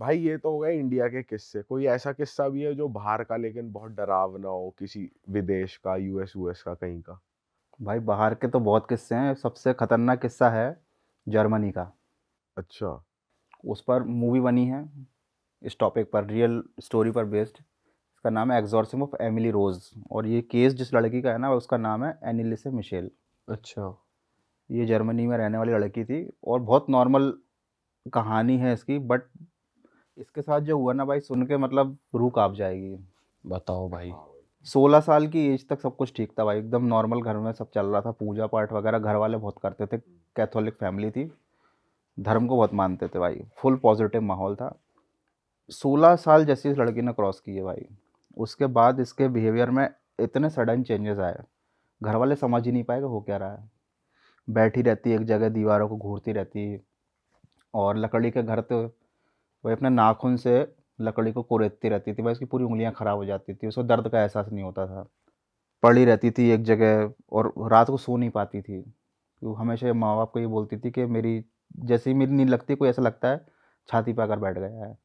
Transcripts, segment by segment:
भाई ये तो हो गए इंडिया के किस्से, कोई ऐसा किस्सा भी है जो बाहर का लेकिन बहुत डरावना हो, किसी विदेश का, यूएस यूएस का, कहीं का? भाई बाहर के तो बहुत किस्से हैं, सबसे खतरनाक किस्सा है जर्मनी का। अच्छा। उस पर मूवी बनी है, इस टॉपिक पर, रियल स्टोरी पर बेस्ड। इसका नाम है एग्जॉर्सिम ऑफ एमिली रोज। और ये केस जिस लड़की का है ना, उसका नाम है एनिलिसे मिशेल। अच्छा। ये जर्मनी में रहने वाली लड़की थी और बहुत नॉर्मल कहानी है इसकी, बट इसके साथ जो हुआ ना भाई, सुन के मतलब रूह कांप जाएगी। बताओ भाई। 16 साल की एज तक सब कुछ ठीक था भाई, एकदम नॉर्मल घर में सब चल रहा था, पूजा पाठ वगैरह घर वाले बहुत करते थे। कैथोलिक फैमिली थी, धर्म को बहुत मानते थे भाई, फुल पॉजिटिव माहौल था। 16 साल जैसे इस लड़की ने क्रॉस किए भाई, उसके बाद इसके बिहेवियर में इतने सडन चेंजेस आए, घर वाले समझ ही नहीं पाए कि हो क्या रहा है। बैठी रहती एक जगह, दीवारों को घूरती रहती, और लकड़ी के घर तो वही अपने नाखून से लकड़ी को कुरेदती रहती थी भाई, उसकी पूरी उंगलियां खराब हो जाती थी, उसको दर्द का एहसास नहीं होता था। पड़ी रहती थी एक जगह और रात को सो नहीं पाती थी। वो हमेशा माँ बाप को ये बोलती थी कि मेरी, जैसे ही मेरी नींद लगती कोई ऐसा लगता है छाती पे आकर बैठ गया है।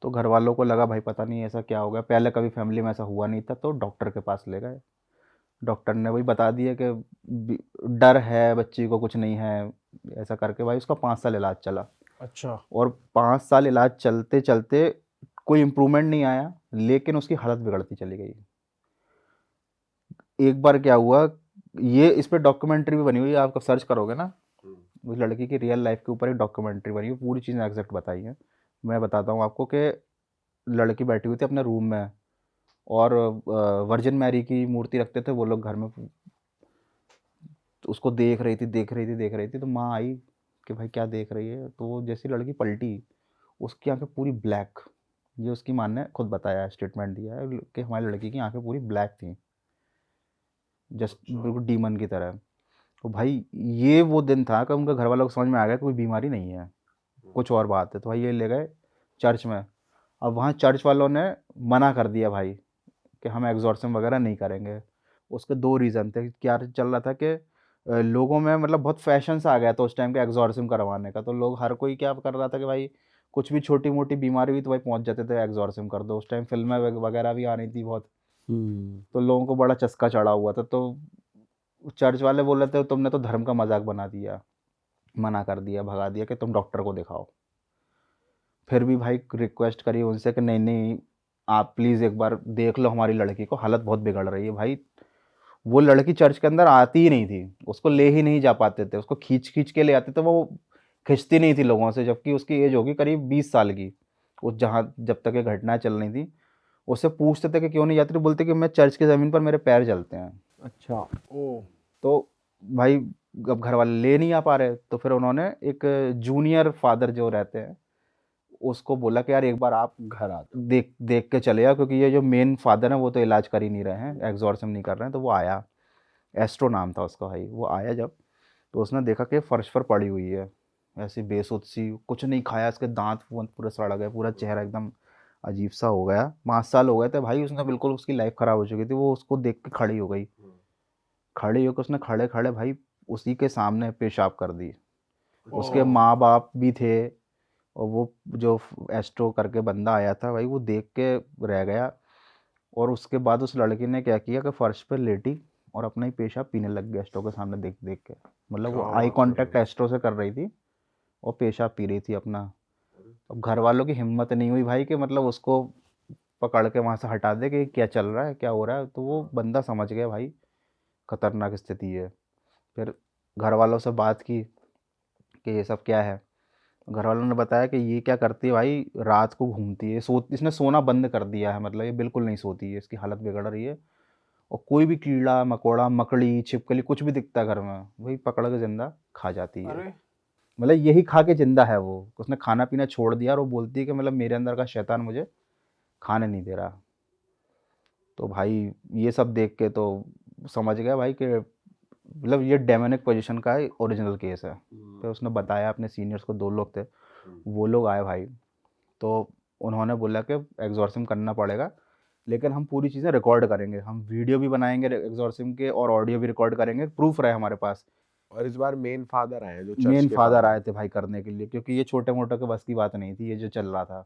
तो घर वालों को लगा भाई पता नहीं ऐसा क्या हो गया, पहले कभी फैमिली में ऐसा हुआ नहीं था, तो डॉक्टर के पास ले गए। डॉक्टर ने वही बता दिया कि डर है बच्ची को, कुछ नहीं है। ऐसा करके भाई उसका 5 साल इलाज चला। अच्छा। और 5 साल इलाज चलते चलते कोई इम्प्रूवमेंट नहीं आया, लेकिन उसकी हालत बिगड़ती चली गई। एक बार क्या हुआ, ये इस पे डॉक्यूमेंट्री भी बनी हुई है, आप सर्च करोगे ना, उस लड़की की रियल लाइफ के ऊपर एक डॉक्यूमेंट्री बनी हुई, पूरी चीज़ें एग्जैक्ट बताई हैं। मैं बताता हूँ आपको कि लड़की बैठी हुई थी अपने रूम में, और वर्जिन मैरी की मूर्ति रखते थे वो लोग घर में। तो उसको देख रही थी, देख रही थी, देख रही थी, तो माँ आई कि भाई क्या देख रही है, तो वो जैसी लड़की पलटी, उसकी आंखें पूरी ब्लैक। ये उसकी माँ ने खुद बताया है, स्टेटमेंट दिया है कि हमारी लड़की की आंखें पूरी ब्लैक थी, जस्ट अच्छा। बिल्कुल डीमन की तरह। तो भाई ये वो दिन था कि उनके घर वालों को समझ में आ गया कि कोई बीमारी नहीं है, कुछ और बात है। तो भाई ये ले गए चर्च में। अब वहाँ चर्च वालों ने मना कर दिया भाई कि हम एग्जॉर्सिज्म वगैरह नहीं करेंगे। उसके दो रीज़न थे, क्या चल रहा था कि लोगों में मतलब बहुत फैशन सा आ गया था उस टाइम के एग्जॉर्सिज्म करवाने का, तो लोग हर कोई क्या कर रहा था कि भाई कुछ भी छोटी मोटी बीमारी हुई तो भाई पहुंच जाते थे एग्जॉर्सिज्म कर दो। उस टाइम फिल्में वगैरह भी आ रही थी बहुत, हम्म। तो लोगों को बड़ा चस्का चढ़ा हुआ था। तो चर्च वाले बोल रहे थे तुमने तो धर्म का मजाक बना दिया, मना कर दिया, भगा दिया कि तुम डॉक्टर को दिखाओ। फिर भी भाई रिक्वेस्ट करी उनसे कि नहीं नहीं, आप प्लीज़ एक बार देख लो हमारी लड़की को, हालत बहुत बिगड़ रही है भाई। वो लड़की चर्च के अंदर आती ही नहीं थी, उसको ले ही नहीं जा पाते थे, उसको खींच खींच के ले आते थे, वो खिंचती नहीं थी लोगों से, जबकि उसकी एज होगी करीब 20 साल की। उस जहाँ जब तक ये घटनाएं चल रही थी, उससे पूछते थे कि क्यों नहीं जाती, तो बोलते कि मैं चर्च की ज़मीन पर मेरे पैर जलते हैं। अच्छा। ओ। तो भाई अब घर वाले ले नहीं आ पा रहे, तो फिर उन्होंने एक जूनियर फादर जो रहते हैं उसको बोला कि यार एक बार आप घर आ जाओ। देख देख के चले आओ, क्योंकि ये जो मेन फादर हैं वो तो इलाज कर ही नहीं रहे हैं, एग्जॉर्सिज्म नहीं कर रहे हैं। तो वो आया, एस्ट्रो नाम था उसका भाई। वो आया जब, तो उसने देखा कि फर्श पर पड़ी हुई है ऐसी बेसुध सी, कुछ नहीं खाया, इसके दांत वांत पूरे सड़ गए, पूरा चेहरा एकदम अजीब सा हो गया। 5 साल हो गए थे भाई, उसने बिल्कुल, उसकी लाइफ खराब हो चुकी थी। वो उसको देख के खड़ी हो गई, खड़ी होकर उसने खड़े खड़े भाई उसी के सामने पेशाब कर दी। ओ। उसके माँ बाप भी थे, और वो जो एस्ट्रो करके बंदा आया था भाई, वो देख के रह गया। और उसके बाद उस लड़की ने क्या किया कि फर्श पर लेटी और अपना ही पेशाब पीने लग गया एस्ट्रो के सामने देख देख के। मतलब क्या वो आई बात कर रहे कांटेक्ट हो? एस्ट्रो से कर रही थी और पेशाब पी रही थी अपना। अब घर वालों की हिम्मत नहीं हुई भाई कि मतलब उसको पकड़ के वहाँ से हटा दे कि क्या चल रहा है, क्या हो रहा है। तो वो बंदा समझ गया भाई खतरनाक स्थिति है। फिर घर वालों से बात की कि ये सब क्या है। घर वालों ने बताया कि ये क्या करती है भाई, रात को घूमती है, इसने सोना बंद कर दिया है, मतलब ये बिल्कुल नहीं सोती है, इसकी हालत बिगड़ रही है। और कोई भी कीड़ा मकोड़ा मकड़ी छिपकली कुछ भी दिखता है घर में, वही पकड़ के जिंदा खा जाती है। अरे। मतलब यही खा के जिंदा है वो, उसने खाना पीना छोड़ दिया, और वो बोलती है कि मतलब मेरे अंदर का शैतान मुझे खाने नहीं दे रहा। तो भाई ये सब देख के तो समझ गया भाई कि मतलब ये डेमोनिक पोजीशन का ओरिजिनल केस है। फिर उसने बताया अपने सीनियर्स को, 2 लोग थे, वो लोग आए भाई। तो उन्होंने बोला कि एग्जॉर्सिम करना पड़ेगा, लेकिन हम पूरी चीज़ें रिकॉर्ड करेंगे, हम वीडियो भी बनाएंगे एग्जॉर्सिम के और ऑडियो भी रिकॉर्ड करेंगे, प्रूफ रहे हमारे पास और इस बार मेन फादर आए हैं जो चर्च मेन के फादर फादर आए हैं। थे भाई करने के लिए, क्योंकि ये छोटे मोटे के बस की बात नहीं थी ये जो चल रहा था।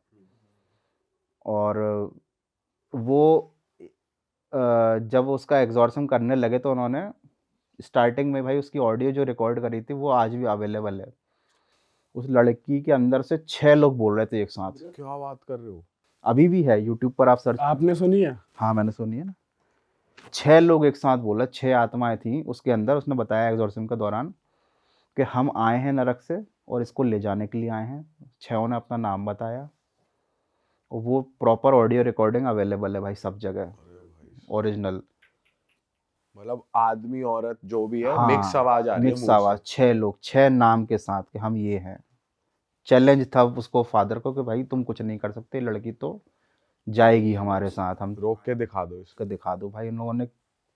और वो जब उसका एग्जॉर्सिज्म करने लगे तो उन्होंने स्टार्टिंग में भाई उसकी ऑडियो जो रिकॉर्ड करी थी वो आज भी अवेलेबल है। उस लड़की के अंदर से 6 लोग बोल रहे थे एक साथ। क्या बात कर रहे हो? अभी भी है यूट्यूब पर, आप सर्च। आपने सुनी है? हाँ मैंने सुनी है ना। 6 लोग एक साथ बोला, 6 आत्माएं थी उसके अंदर। उसने बताया एग्जॉर्सिज्म के दौरान कि हम आए हैं नरक से और इसको ले जाने के लिए आए हैं। 6 ने अपना नाम बताया और वो प्रॉपर ऑडियो रिकॉर्डिंग अवेलेबल है भाई सब जगह, ओरिजिनल। मतलब आदमी औरत जो भी है, मिक्स हाँ आवाज आ रही है मिक्स मुंह आवाज, से। 6 लोग 6 नाम के साथ कि हम ये हैं। चैलेंज था उसको फादर को कि भाई तुम कुछ नहीं कर सकते, लड़की तो जाएगी हमारे साथ, हम रोक के दिखा दो इसको। उसको दिखा दो। भाई उन लोगों ने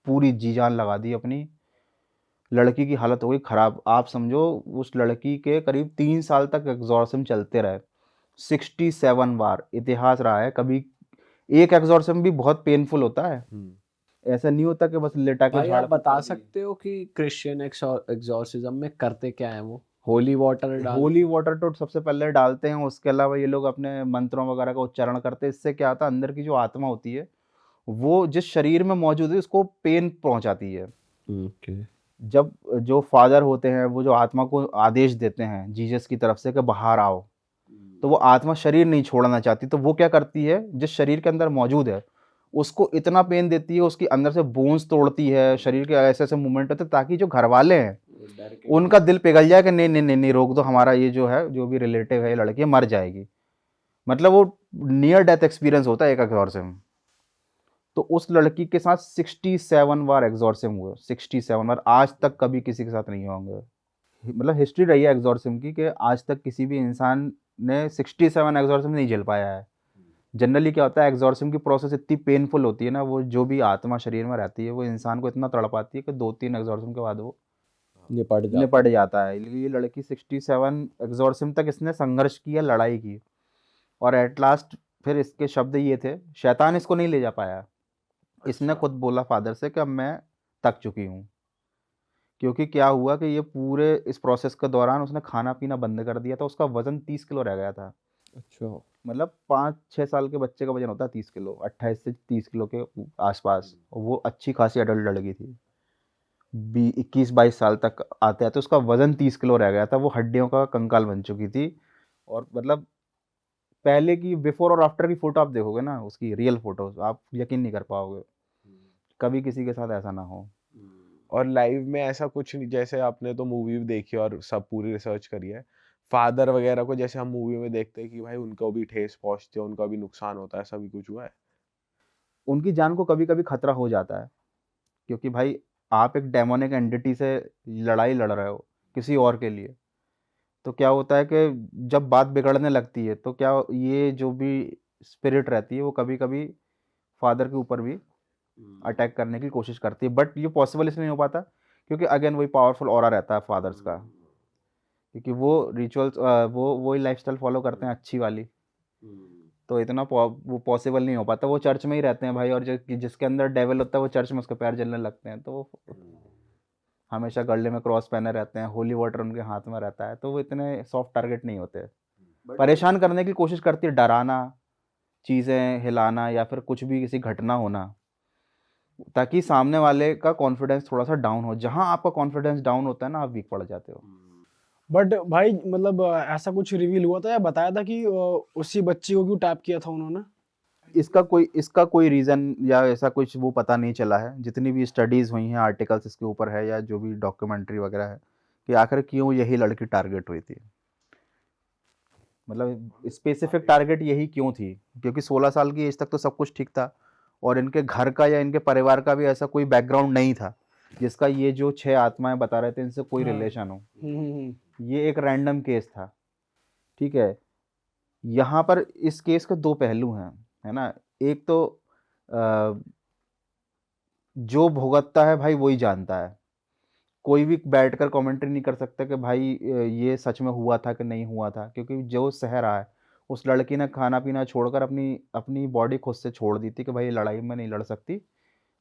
पूरी जी जान लगा दी अपनी। लड़की की हालत हो गई खराब। आप समझो उस लड़की के करीब 3 साल तक एग्जॉर्सिज्म चलते रहे, 67 बार। इतिहास रहा है, कभी एक एग्जॉर्सिज्म भी बहुत पेनफुल होता है, ऐसा नहीं होता कि बस लेटा के भाई झाड़ आप बता सकते हो कि क्रिश्चियन एग्जॉर्सिज्म में करते क्या है वो? होली वाटर डाल होली वाटर तो सबसे पहले डालते हैं, उसके अलावा ये लोग अपने मंत्रों वगैरह का उच्चारण करते हैं। इससे क्या होता है, अंदर की जो आत्मा होती है वो जिस शरीर में मौजूद है उसको पेन पहुंचाती है। ओके। जब जो फादर होते हैं वो जो आत्मा को आदेश देते हैं जीसस की तरफ से कि बाहर आओ, तो वो आत्मा शरीर नहीं छोड़ना चाहती, तो वो क्या करती है, जिस शरीर के अंदर मौजूद है उसको इतना पेन देती है, उसकी अंदर से बोन्स तोड़ती है, शरीर के ऐसे ऐसे मूवमेंट होते हैं ताकि जो घर वाले हैं उनका दिल पिघल जाए कि नहीं नहीं नहीं नहीं, रोक दो, हमारा ये जो है जो भी रिलेटिव है ये लड़की मर जाएगी। मतलब वो नियर डेथ एक्सपीरियंस होता है एक एग्जॉर्सिज्म। तो उस लड़की के साथ 67 बार एग्जॉर्सिज्म हुए, 67 बार। आज तक कभी किसी के साथ नहीं होंगे। मतलब हिस्ट्री रही है एग्जॉर्सिज्म की कि आज तक किसी भी इंसान ने 67 एग्जॉर्सिज्म नहीं झेल पाया है। जनरली क्या होता है, एग्जॉर्सिज्म की प्रोसेस इतनी पेनफुल होती है ना, वो जो भी आत्मा शरीर में रहती है वो इंसान को इतना तड़पाती है कि 2-3 एग्जॉर्सिज्म के बाद वो निपट जाता है। ये लड़की 67 एग्जॉर्सिज्म तक इसने संघर्ष किया, लड़ाई की, और एट लास्ट फिर इसके शब्द ये थे, शैतान इसको नहीं ले जा पाया। इसने खुद बोला फादर से कि अब मैं थक चुकी हूँ। क्योंकि क्या हुआ कि ये पूरे इस प्रोसेस के दौरान उसने खाना पीना बंद कर दिया था, उसका वजन 30 किलो रह गया था। अच्छा। मतलब 5-6 साल के बच्चे का वजन होता है 30 किलो, 28 से 30 किलो के आसपास। और वो अच्छी खासी अडल्ट लड़की थी, 21-22 साल तक आते आते उसका वजन 30 किलो रह गया था। वो हड्डियों का कंकाल बन चुकी थी। और मतलब पहले की बिफोर और आफ्टर की फोटो आप देखोगे ना, उसकी रियल फोटो, आप यकीन नहीं कर पाओगे। कभी किसी के साथ ऐसा ना हो। और लाइव में ऐसा कुछ नहीं, जैसे आपने तो मूवी भी देखी और सब पूरी रिसर्च करी है, फादर वगैरह को जैसे हम मूवी में देखते हैं कि भाई उनको भी ठेस पहुंचती है, उनका भी नुकसान होता है, ऐसा भी कुछ हुआ है? उनकी जान को कभी कभी खतरा हो जाता है, क्योंकि भाई आप एक डेमोनिक एंटिटी से लड़ाई लड़ रहे हो किसी और के लिए। तो क्या होता है कि जब बात बिगड़ने लगती है तो क्या, ये जो भी स्पिरिट रहती है वो कभी कभी फादर के ऊपर भी अटैक करने की कोशिश करती है। बट ये पॉसिबल इसलिए नहीं हो पाता क्योंकि अगेन वही पावरफुल ऑरा रहता है फादर्स का, क्योंकि वो रिचुअल्स वो वही लाइफस्टाइल फॉलो करते हैं अच्छी वाली। तो इतना वो पॉसिबल नहीं हो पाता। वो चर्च में ही रहते हैं भाई, और जो जिसके अंदर डेविल होता है वो चर्च में उसके पैर जलने लगते हैं। तो वो हमेशा गले में क्रॉस पहने रहते हैं, होली वाटर उनके हाथ में रहता है, तो वो इतने सॉफ्ट टारगेट नहीं होते। परेशान करने की कोशिश करती है, डराना, चीज़ें हिलाना, या फिर कुछ भी किसी घटना होना, ताकि सामने वाले का कॉन्फिडेंस थोड़ा सा डाउन हो। जहाँ आपका कॉन्फिडेंस डाउन होता है ना, आप वीक पड़ जाते हो। बट भाई मतलब ऐसा कुछ रिवील हुआ था या बताया था कि उसी बच्ची को क्यों टैप किया था उन्होंने? इसका कोई रीज़न या ऐसा कुछ वो पता नहीं चला है। जितनी भी स्टडीज़ हुई हैं, आर्टिकल्स इसके ऊपर है या जो भी डॉक्यूमेंट्री वगैरह है, कि आखिर क्यों यही लड़की टारगेट हुई थी। मतलब स्पेसिफिक टारगेट यही क्यों थी, क्योंकि 16 साल की एज तक तो सब कुछ ठीक था, और इनके घर का या इनके परिवार का भी ऐसा कोई बैकग्राउंड नहीं था जिसका ये जो 6 आत्माएं बता रहे थे इनसे कोई हाँ। रिलेशन हो। हम्म। ये एक रैंडम केस था, ठीक है। यहाँ पर इस केस के 2 पहलू हैं, है ना। एक तो अ, जो भुगतता है भाई वही जानता है। कोई भी बैठकर कमेंट्री नहीं कर सकता कि भाई ये सच में हुआ था कि नहीं हुआ था, क्योंकि जो सह रहा है, उस लड़की ने खाना पीना छोड़कर अपनी अपनी बॉडी खुद से छोड़ दी थी कि भाई लड़ाई में नहीं लड़ सकती,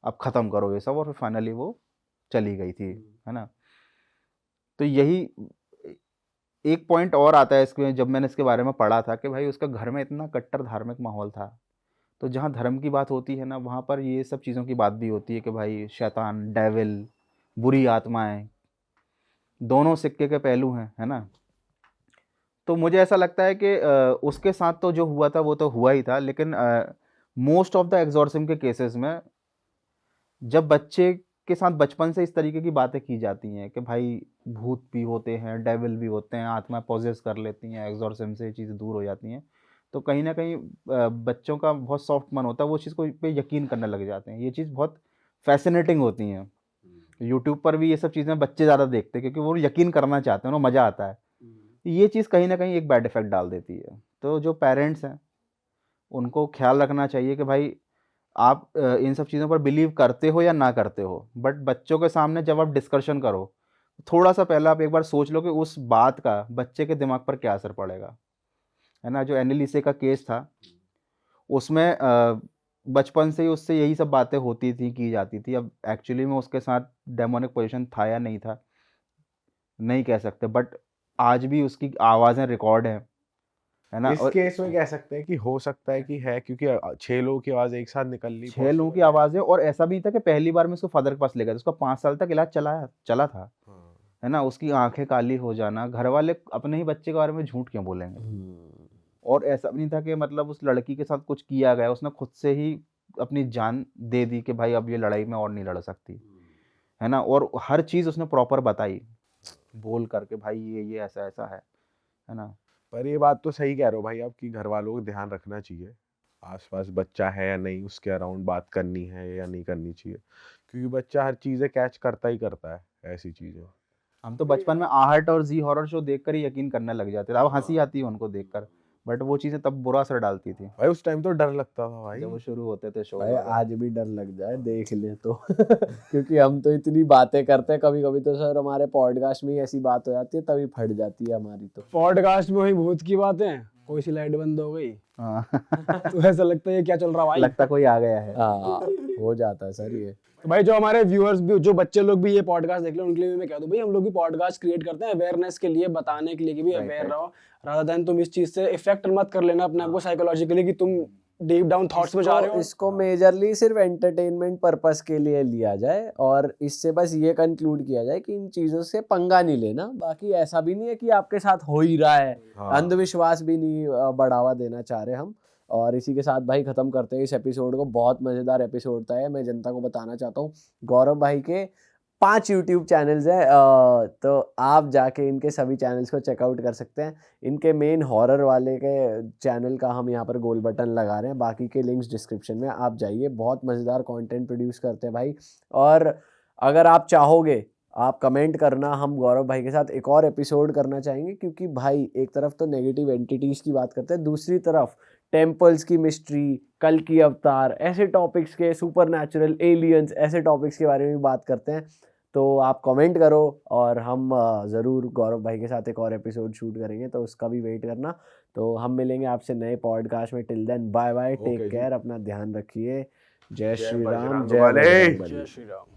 अब ख़त्म करो ये सब, और फिर फाइनली वो चली गई थी, है ना। तो यही एक पॉइंट और आता है इसमें, जब मैंने इसके बारे में पढ़ा था कि भाई उसका घर में इतना कट्टर धार्मिक माहौल था, तो जहाँ धर्म की बात होती है ना, वहाँ पर ये सब चीज़ों की बात भी होती है कि भाई शैतान, डेविल, बुरी आत्माएं, दोनों सिक्के के पहलू हैं, है ना। तो मुझे ऐसा लगता है कि उसके साथ तो जो हुआ था वो तो हुआ ही था, लेकिन मोस्ट ऑफ द एग्जॉर्सिज्म के केसेस में जब बच्चे के साथ बचपन से इस तरीके की बातें की जाती हैं कि भाई भूत भी होते हैं, डेविल भी होते हैं, आत्मा पॉजेस कर लेती हैं, एग्जॉर्सिज्म से ये चीज़ें दूर हो जाती हैं, तो कहीं ना कहीं बच्चों का बहुत सॉफ्ट मन होता है, वो चीज़ को पे यकीन करने लग जाते हैं। ये चीज़ बहुत फैसिनेटिंग होती हैं। यूट्यूब पर भी ये सब चीज़ें बच्चे ज़्यादा देखते हैं क्योंकि वो यकीन करना चाहते हैं, उन्हें मज़ा आता है। ये चीज़ कहीं ना कहीं एक बैड इफेक्ट डाल देती है। तो जो पेरेंट्स हैं उनको ख्याल रखना चाहिए कि भाई आप इन सब चीज़ों पर बिलीव करते हो या ना करते हो, बट बच्चों के सामने जब आप डिस्कशन करो, थोड़ा सा पहले आप एक बार सोच लो कि उस बात का बच्चे के दिमाग पर क्या असर पड़ेगा, है ना। जो एनिलिसे का केस था, उसमें बचपन से ही उससे यही सब बातें होती थी, की जाती थी। अब एक्चुअली में उसके साथ डेमोनिक पोजीशन था या नहीं था, नहीं कह सकते, बट आज भी उसकी आवाज़ें रिकॉर्ड हैं, है ना। इस और केस में कह सकते हैं कि हो सकता है कि है, क्योंकि 6 लोगों की आवाज़ एक साथ निकलनी 6 लोगों की पॉसिबल है। आवाज़ें, और ऐसा भी था कि पहली बार में उसको फादर के पास ले गए थे, उसका 5 साल तक इलाज चला था, हाँ। है ना। उसकी आंखें काली हो जाना, घर वाले अपने ही बच्चे के बारे में झूठ क्यों बोलेंगे। और ऐसा भी नहीं था कि मतलब उस लड़की के साथ कुछ किया गया, उसने खुद से ही अपनी जान दे दी कि भाई अब ये लड़ाई में और नहीं लड़ सकती, है ना। और हर चीज़ उसने प्रॉपर बताई, बोल करके भाई ये ऐसा ऐसा है ना। पर ये बात तो सही कह रहे हो भाई आप कि घर वालों को ध्यान रखना चाहिए, आसपास बच्चा है या नहीं, उसके अराउंड बात करनी है या नहीं करनी चाहिए, क्योंकि बच्चा हर चीज़ें कैच करता ही करता है, ऐसी चीज़ें। हम तो बचपन में आहट और जी हॉरर शो देखकर ही यकीन करने लग जाते थे। अब हंसी आती है उनको देखकर, बट वो चीज़ें तब बुरा असर डालती थी भाई उस टाइम तो डर लगता था भाई। जब वो शुरू होते थे शो भाई वगैरह। आज भी डर लग जाए देख ले तो क्योंकि हम तो इतनी बातें करते हैं, कभी कभी तो सर हमारे पॉडकास्ट में ही ऐसी बात हो जाती है, तभी फट जाती है हमारी तो। पॉडकास्ट में हुई भूत की बातें, कोई सी लाइट बंद हो गई हाँ तो ऐसा लगता है ये क्या चल रहा भाई। लगता कोई आ गया है। हाँ हो जाता है सर ये। तो भाई जो हमारे व्यूअर्स भी, जो बच्चे लोग भी ये पॉडकास्ट देख ले, उनके लिए भी मैं कह दूं भाई, हम लोग भी पॉडकास्ट क्रिएट करते हैं अवेयरनेस के लिए, बताने के लिए कि भी अवेयर रहो, रादर देन तुम इस चीज से इफेक्ट मत कर लेना अपने आप को साइकोलॉजिकली कि तुम डीप डाउन थॉट्स में जा रहे हो। इसको मेजरली सिर्फ एंटरटेनमेंट पर्पस के लिए लिया जाए और इससे बस ये कंक्लूड किया जाए कि इन चीजों से पंगा नहीं लेना। बाकी ऐसा भी नहीं है कि आपके साथ हो ही रहा है, हाँ। अंधविश्वास भी नहीं बढ़ावा देना चाह रहे हम। और इसी के साथ भाई खत्म करते हैं इस एपिसोड को। बहुत मजेदार एपिसोड था ये, मैं जनता को बताना चाहता हूँ गौरव भाई के 5 यूट्यूब चैनल्स हैं, तो आप जाके इनके सभी चैनल्स को चेकआउट कर सकते हैं। इनके मेन हॉरर वाले के चैनल का हम यहाँ पर गोल बटन लगा रहे हैं, बाकी के लिंक्स डिस्क्रिप्शन में, आप जाइए। बहुत मज़ेदार कंटेंट प्रोड्यूस करते हैं भाई। और अगर आप चाहोगे आप कमेंट करना, हम गौरव भाई के साथ एक और एपिसोड करना चाहेंगे, क्योंकि भाई एक तरफ तो नेगेटिव एंटिटीज़ की बात करते हैं, दूसरी तरफ टेम्पल्स की मिस्ट्री, कल की अवतार, ऐसे टॉपिक्स के, सुपर नेचुरल, एलियंस, ऐसे टॉपिक्स के बारे में भी बात करते हैं। तो आप कमेंट करो और हम ज़रूर गौरव भाई के साथ एक और एपिसोड शूट करेंगे, तो उसका भी वेट करना। तो हम मिलेंगे आपसे नए पॉडकास्ट में। Till then bye bye, take okay जी। केयर, अपना ध्यान रखिए। जय श्री राम, बजरंग जय बली। बजरंग बली। जय श्री राम।